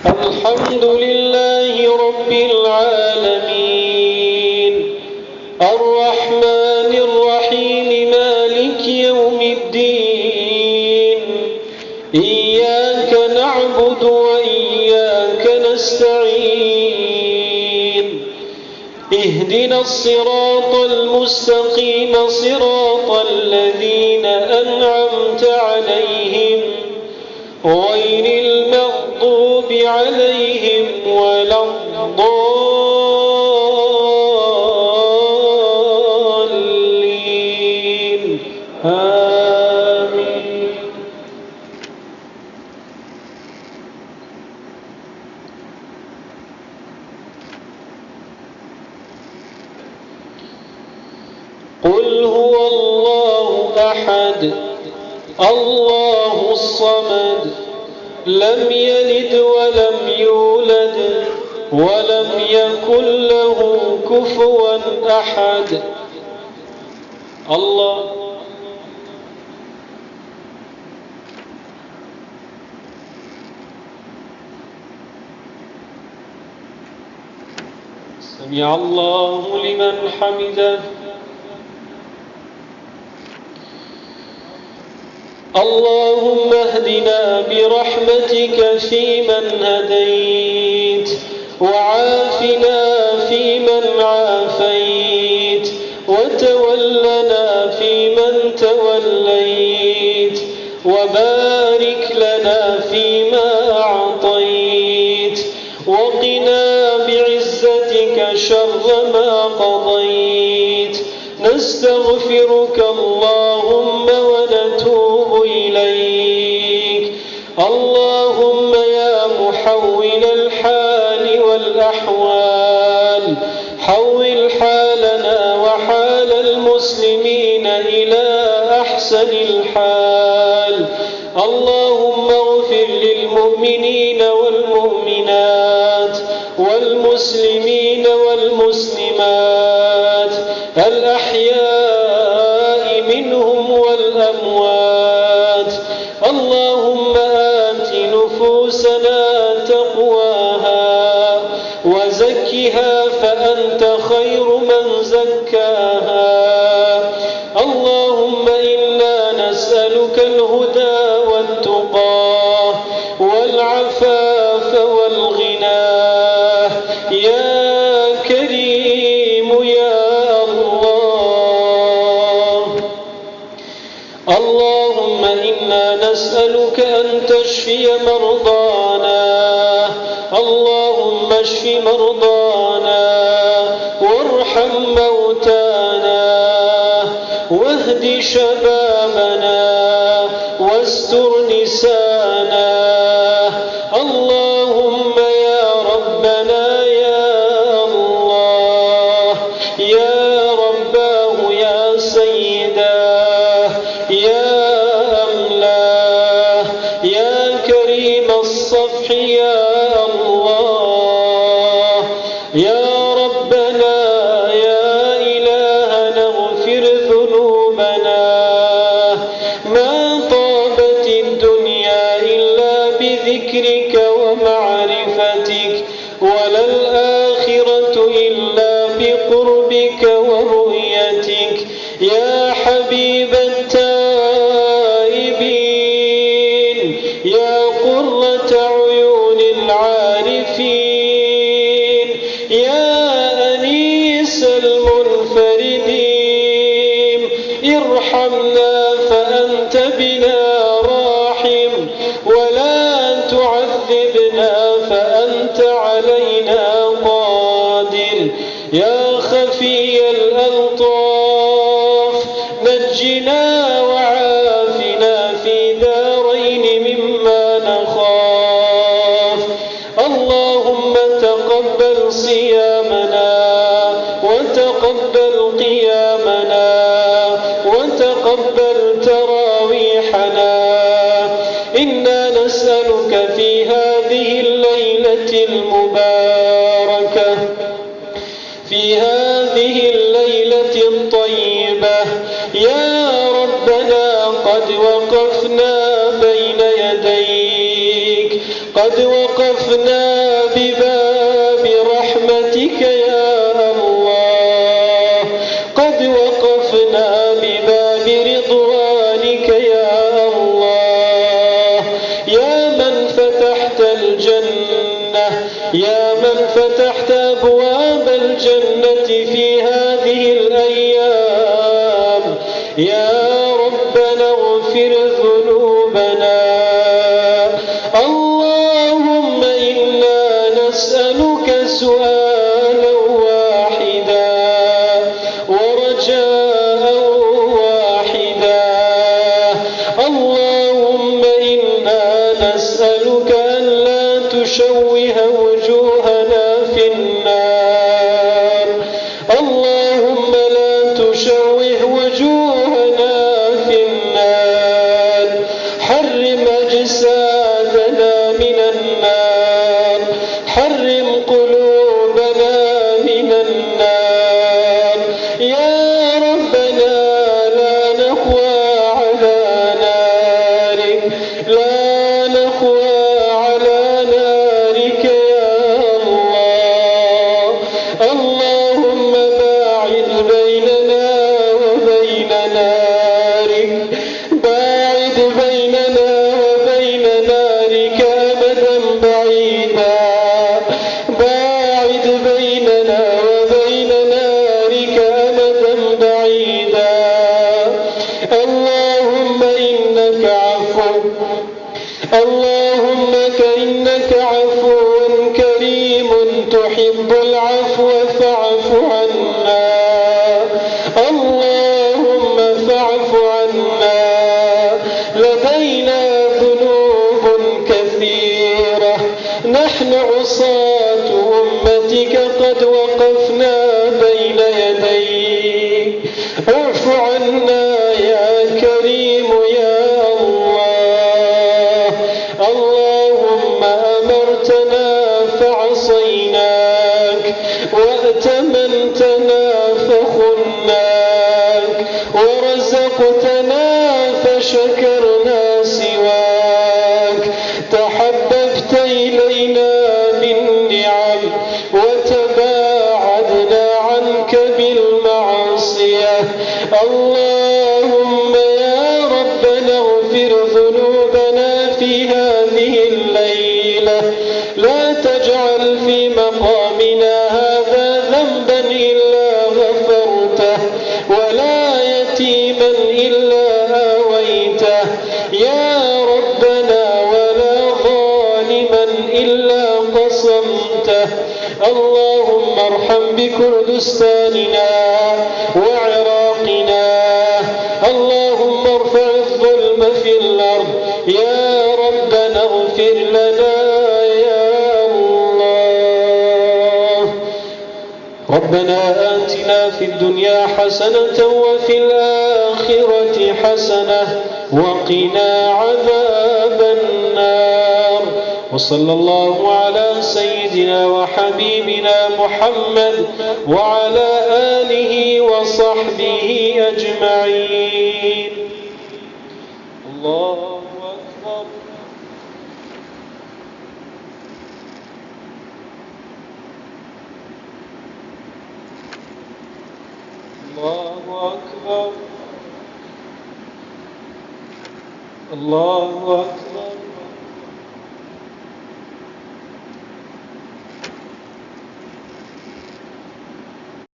الحمد لله رب العالمين الرحمن الرحيم مالك يوم الدين إياك نعبد وإياك نستعين اهدنا الصراط المستقيم صراط الذين أنعمت عليهم غير المغضوب عليهم ولا الضالين آمين. قل هو الله أحد الله الصمد لم يلد ولم يولد ولم يكن له كفوا أحد. الله سمع الله لمن حمده. اللهم اهدنا برحمتك فيمن هديت وعافنا فيمن عافيت وتولنا فيمن توليت وبارك لنا فيما أعطيت وقنا بعزتك شر ما قضيت. نستغفرك اللهم ونتوب إليك. اللهم يا محول الحال والأحوال حول حالنا وحال المسلمين إلى أحسن الحال. اللهم اغفر للمؤمنين والمؤمنات والمسلمين والمسلمات الأحياء منهم والأموات. اللهم آت نفوسنا تقواها وزكها فأنت خير من زكاها. اللهم إنا نسألك الهدى والتقى والعفاف والغنى يا كريم يا الله. اللهم إنا نسألك أن تشفي مرضانا. اللهم اشف مرضانا وارحم موتانا واهد شبابنا واستر نسانا. اللهم يا ربنا يا الله يا رباه يا سيداه يا أملاه يا كريم الصفح يا الله يا ربنا يا إلهنا اغفر ذنوبنا. ما طابت الدنيا إلا بذكرك ومعرفتك ولا الآخرة إلا بقربك ورؤيتك يا حبيب التائبين يا قرة عيون العارفين يا أنيس المنفردين. ارحمنا فأنت بنا راحم ولا تعذبنا فأنت علينا قادر. يا خفي الألطاف نجنا وعافنا في دارين مما نخاف. اللهم تقبل صيامنا وتقبل قيامنا وتقبل تراويحنا. إنا نسألك في هذه الليلة المباركة في هذه الليلة الطيبة يا ربنا قد وقفنا بين يديك قد وقفنا بباب رحمتك يا الله، قد وقفنا بباب رضوانك يا الله، يا من فتحت الجنة، يا من فتحت أبواب الجنة في هذه الأيام، يا ربنا اغفر ذنوبنا. اللهم إنا نسألك سؤالا واحدا ورجاء واحدا، اللهم إنا نسألك أن لا تشوه وجوهنا في النار، اللهم لا تشوه وجوهنا في النار، حرم أجسادنا من النار، حرم قلوبنا من النار، يا ربنا لا نقوى على نارك، لا نقوى على نارك يا الله. اللهم باعد بيننا وبين نارك، باعد بيننا وبين نارك أبدا بعيدا، باعد بيننا وبين نارك أبدا بعيدا. اللهم إنك عفو، اللهم إنك عفو كريم تحب العفو فاعف عنا، اللهم فاعف عنا. لدينا ذنوب كثيرة، نحن عصاة أمتك قد وقفنا بين يديك، اعف عنا يا كريم يا الله. اللهم أمرتنا فعصيناك، وأتمنتنا فخناك، ورزقتنا فشكرنا سواك، تحببت إلينا بالنعم وتباعدنا عنك بالمعصية. اللهم يا ربنا اغفر ذنوبنا في هذه الليلة، لا تجعل في مقامنا هذا ذنبا إلا غفرته، ولا يتيما إلا آويته يا ربنا، ولا ظالما إلا قصمته. اللهم ارحم بكردستاننا وعراقنا، اللهم ارفع الظلم في الأرض يا ربنا اغفر لنا يا الله. ربنا آتنا في الدنيا حسنة وفي الآخرة حسنة وقنا عذاب النار. وصلى الله على سيدنا وحبيبنا محمد وعلى آله وصحبه أجمعين. الله أكبر. الله أكبر. الله أكبر.